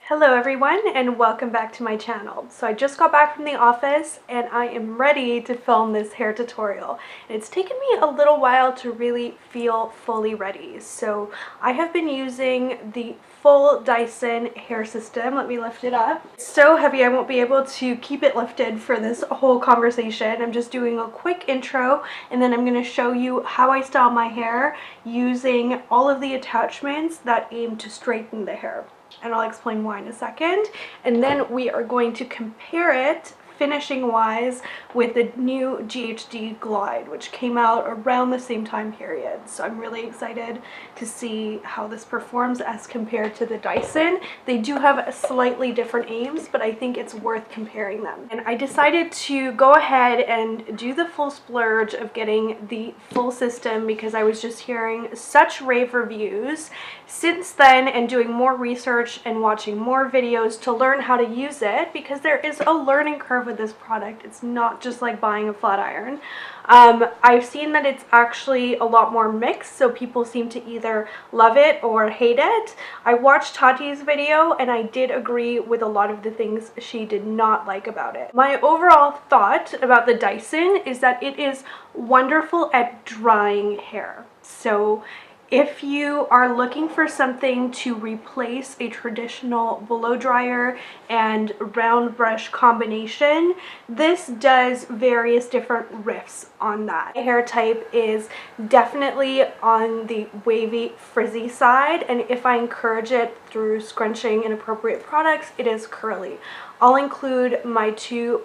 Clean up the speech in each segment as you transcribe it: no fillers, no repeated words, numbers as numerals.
Hello everyone and welcome back to my channel. So I just got back from the office and I am ready to film this hair tutorial. And it's taken me a little while to really feel fully ready. So I have been using the full Dyson hair system. Let me lift it up. It's so heavy I won't be able to keep it lifted for this whole conversation. I'm just doing a quick intro and then I'm going to show you how I style my hair using all of the attachments that aim to straighten the hair. And I'll explain why in a second. And then we are going to compare it finishing wise with the new GHD Glide, which came out around the same time period. So I'm really excited to see how this performs as compared to the Dyson. They do have slightly different aims, but I think it's worth comparing them. And I decided to go ahead and do the full splurge of getting the full system because I was just hearing such rave reviews since then and doing more research and watching more videos to learn how to use it, because there is a learning curve with this product. It's not just like buying a flat iron. I've seen that it's actually a lot more mixed, so people seem to either love it or hate it. I watched Tati's video and I did agree with a lot of the things she did not like about it. My overall thought about the Dyson is that it is wonderful at drying hair. So if you are looking for something to replace a traditional blow dryer and round brush combination, this does various different riffs on that. My hair type is definitely on the wavy, frizzy side, and if I encourage it through scrunching and appropriate products, it is curly. I'll include my two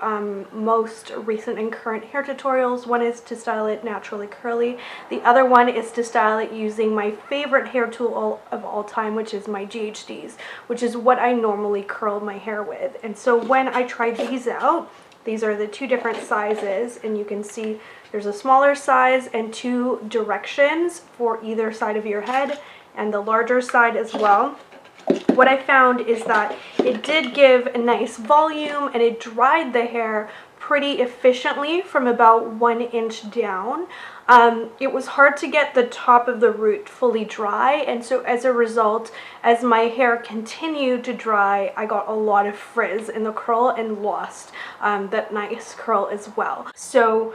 most recent and current hair tutorials. One is to style it naturally curly. The other one is to style it using my favorite hair tool of all time, which is my GHDs, which is what I normally curl my hair with. And so when I tried these out, these are the two different sizes, and you can see there's a smaller size and two directions for either side of your head, and the larger side as well. What I found is that it did give a nice volume and it dried the hair pretty efficiently from about 1 inch down. It was hard to get the top of the root fully dry, and so as a result, as my hair continued to dry, I got a lot of frizz in the curl and lost that nice curl as well. So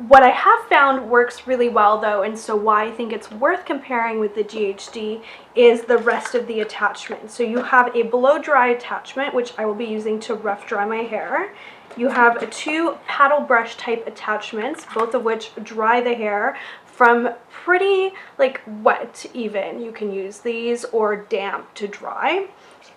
what I have found works really well though, and so why I think it's worth comparing with the GHD, is the rest of the attachment. So you have a blow dry attachment, which I will be using to rough dry my hair. You have two paddle brush type attachments, both of which dry the hair from pretty like wet even. You can use these or damp to dry.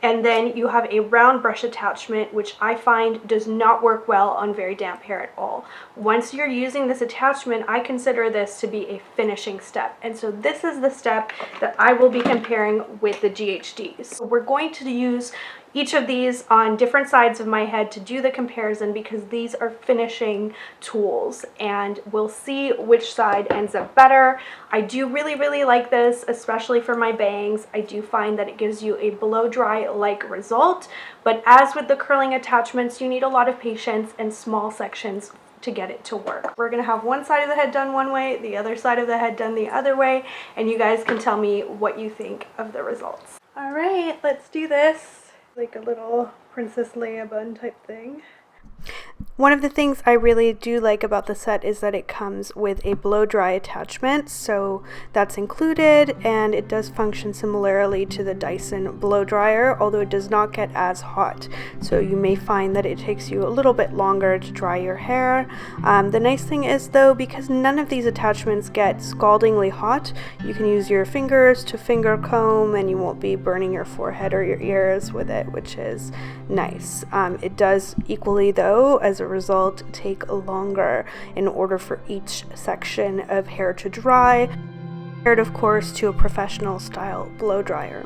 And then you have a round brush attachment, which I find does not work well on very damp hair at all. Once you're using this attachment, I consider this to be a finishing step. And so this is the step that I will be comparing with the GHDs. So we're going to use each of these on different sides of my head to do the comparison, because these are finishing tools and we'll see which side ends up better. I do really like this, especially for my bangs. I do find that it gives you a blow dry like result, but as with the curling attachments, you need a lot of patience and small sections to get it to work. We're gonna have one side of the head done one way, the other side of the head done the other way, and you guys can tell me what you think of the results. All right, let's do this. Like a little Princess Leia bun type thing. One of the things I really do like about the set is that it comes with a blow dry attachment, so that's included, and it does function similarly to the Dyson blow dryer, although it does not get as hot, so you may find that it takes you a little bit longer to dry your hair. The nice thing is though, because none of these attachments get scaldingly hot, you can use your fingers to finger comb and you won't be burning your forehead or your ears with it, which is nice. It does equally though, as a result, take longer in order for each section of hair to dry, compared of course to a professional style blow dryer.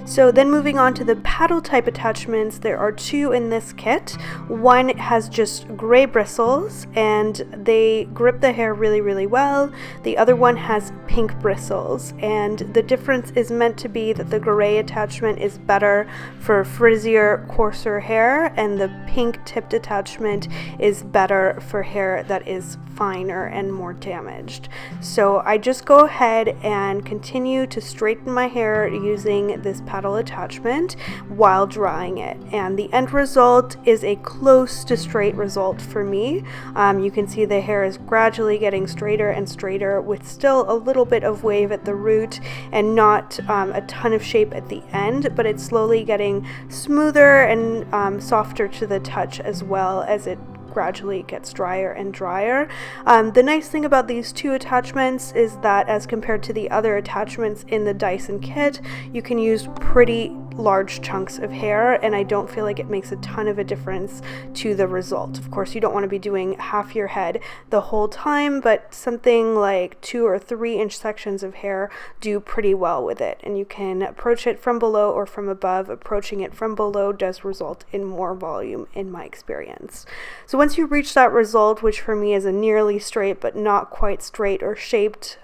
So then moving on to the paddle type attachments, there are two in this kit. One has just gray bristles and they grip the hair really well. The other one has pink bristles, and the difference is meant to be that the gray attachment is better for frizzier, coarser hair, and the pink tipped attachment is better for hair that is finer and more damaged. So I just go ahead and continue to straighten my hair using this paddle attachment while drying it. And the end result is a close to straight result for me. You can see the hair is gradually getting straighter and straighter with still a little bit of wave at the root and not a ton of shape at the end, but it's slowly getting smoother and softer to the touch as well as it gradually gets drier and drier. The nice thing about these two attachments is that as compared to the other attachments in the Dyson kit, you can use pretty large chunks of hair, and I don't feel like it makes a ton of a difference to the result. Of course, you don't want to be doing half your head the whole time, but something like 2 or 3 inch sections of hair do pretty well with it, and you can approach it from below or from above. Approaching it from below does result in more volume in my experience. So once you reach that result, which for me is a nearly straight but not quite straight or shaped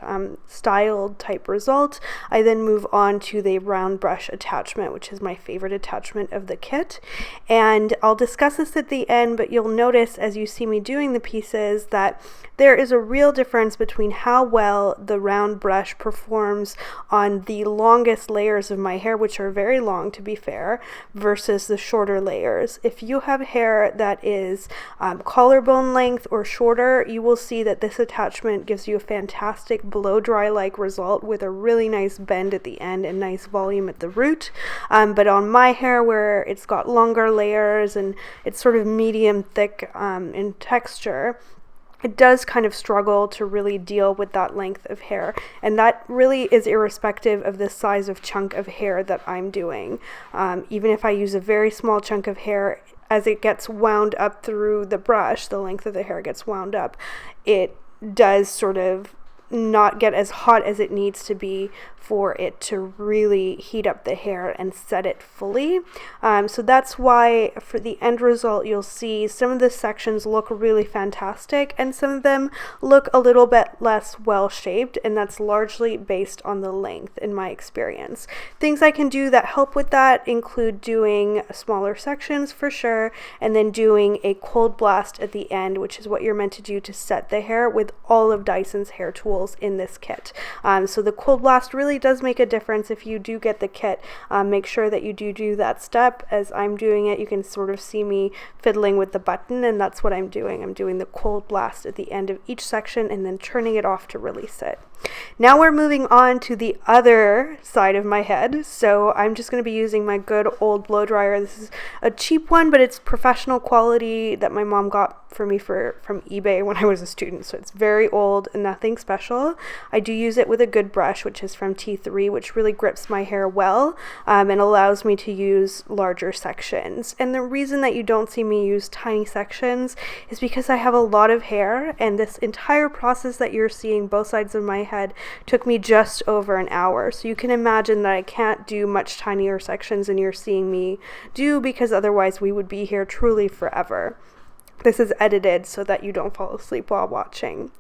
styled type result, I then move on to the round brush attachment, which is my favorite attachment of the kit. And I'll discuss this at the end, but you'll notice as you see me doing the pieces that there is a real difference between how well the round brush performs on the longest layers of my hair, which are very long to be fair, versus the shorter layers. If you have hair that is collarbone length or shorter, you will see that this attachment gives you a fantastic blow dry like result with a really nice bend at the end and nice volume at the root. But on my hair, where it's got longer layers and it's sort of medium thick in texture, it does kind of struggle to really deal with that length of hair, and that really is irrespective of the size of chunk of hair that I'm doing. Even if I use a very small chunk of hair, as it gets wound up through the brush, the length of the hair gets wound up, it does sort of not get as hot as it needs to be for it to really heat up the hair and set it fully. So that's why for the end result, you'll see some of the sections look really fantastic and some of them look a little bit less well shaped, and that's largely based on the length in my experience. Things I can do that help with that include doing smaller sections for sure, and then doing a cold blast at the end, which is what you're meant to do to set the hair with all of Dyson's hair tools in this kit. So the cold blast really does make a difference. If you do get the kit, make sure that you do that step. As I'm doing it, you can sort of see me fiddling with the button, and that's what I'm doing. I'm doing the cold blast at the end of each section and then turning it off to release it. Now we're moving on to the other side of my head. So I'm just going to be using my good old blow dryer. This is a cheap one, but it's professional quality that my mom got for me from eBay when I was a student. So it's very old and nothing special. I do use it with a good brush, which is from T3, which really grips my hair well and allows me to use larger sections. And the reason that you don't see me use tiny sections is because I have a lot of hair, and this entire process that you're seeing both sides of my head took me just over an hour. So you can imagine that I can't do much tinier sections than you're seeing me do, because otherwise we would be here truly forever. This is edited so that you don't fall asleep while watching.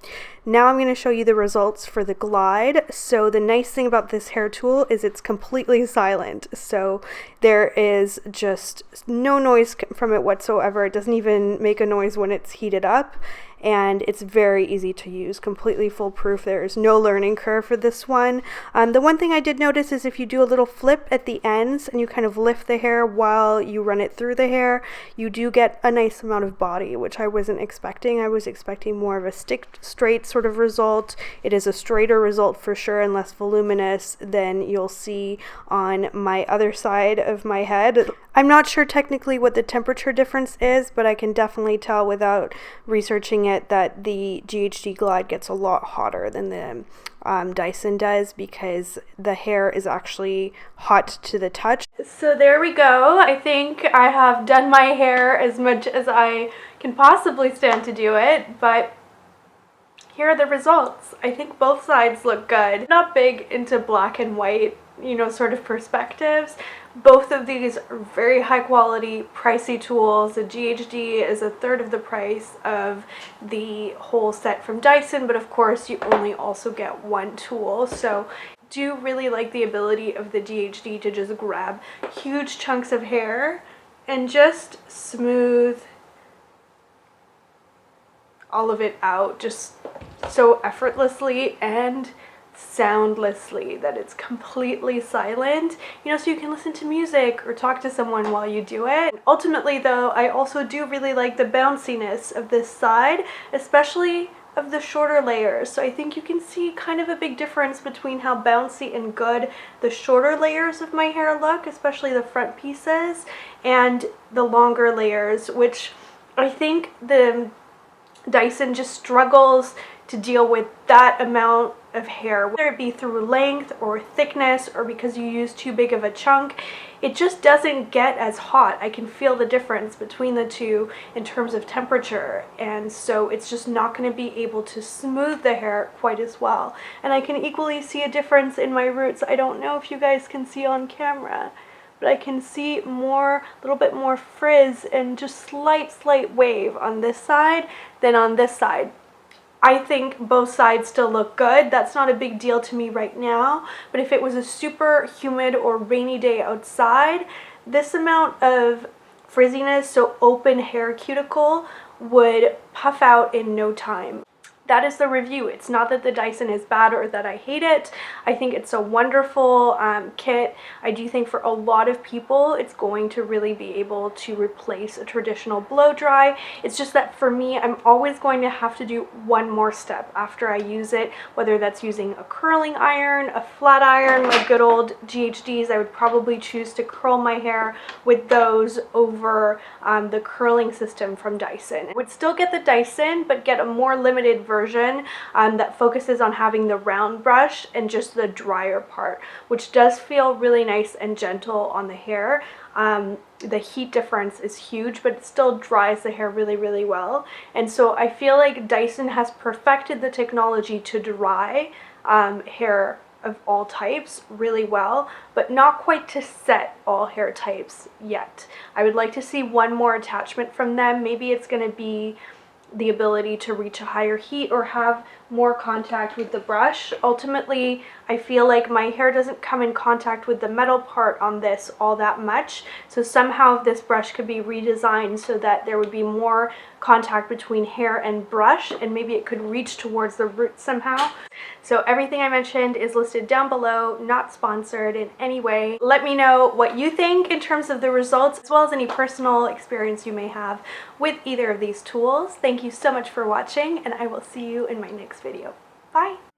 Now I'm going to show you the results for the Glide. So the nice thing about this hair tool is it's completely silent. So there is just no noise from it whatsoever. It doesn't even make a noise when it's heated up. And it's very easy to use, completely foolproof. There is no learning curve for this one. The one thing I did notice is if you do a little flip at the ends and you kind of lift the hair while you run it through the hair, you do get a nice amount of body, which I wasn't expecting. I was expecting more of a straight sort of result. It is a straighter result for sure and less voluminous than you'll see on my other side of my head. I'm not sure technically what the temperature difference is, but I can definitely tell without researching it that the GHD Glide gets a lot hotter than the Dyson does, because the hair is actually hot to the touch. So there we go. I think I have done my hair as much as I can possibly stand to do it, but here are the results. I think both sides look good. Not big into black and white, sort of perspectives. Both of these are very high quality, pricey tools. The GHD is a third of the price of the whole set from Dyson, but of course you only also get one tool. So I do really like the ability of the GHD to just grab huge chunks of hair and just smooth all of it out just so effortlessly and soundlessly, that it's completely silent, you know, so you can listen to music or talk to someone while you do it. Ultimately though, I also do really like the bounciness of this side, especially of the shorter layers. So I think you can see kind of a big difference between how bouncy and good the shorter layers of my hair look, especially the front pieces, and the longer layers, which I think the Dyson just struggles to deal with that amount of hair, whether it be through length or thickness or because you use too big of a chunk. It just doesn't get as hot. I can feel the difference between the two in terms of temperature, and so it's just not going to be able to smooth the hair quite as well. And I can equally see a difference in my roots. I don't know if you guys can see on camera, but I can see a little bit more frizz and just slight wave on this side than on this side. I think both sides still look good. That's not a big deal to me right now, but if it was a super humid or rainy day outside, this amount of frizziness, so open hair cuticle, would puff out in no time. That is the review. It's not that the Dyson is bad or that I hate it. I think it's a wonderful kit. I do think for a lot of people it's going to really be able to replace a traditional blow dry. It's just that for me, I'm always going to have to do one more step after I use it, whether that's using a curling iron, a flat iron, like good old GHDs. I would probably choose to curl my hair with those over the curling system from Dyson. I would still get the Dyson, but get a more limited version that focuses on having the round brush and just the drier part, which does feel really nice and gentle on the hair. The heat difference is huge, but it still dries the hair really well. And so I feel like Dyson has perfected the technology to dry hair of all types really well, but not quite to set all hair types yet. I would like to see one more attachment from them. Maybe it's going to be the ability to reach a higher heat or have more contact with the brush. Ultimately, I feel like my hair doesn't come in contact with the metal part on this all that much, so somehow this brush could be redesigned so that there would be more contact between hair and brush, and maybe it could reach towards the root somehow. So everything I mentioned is listed down below, not sponsored in any way. Let me know what you think in terms of the results, as well as any personal experience you may have with either of these tools. Thank you so much for watching, and I will see you in my next video. Bye!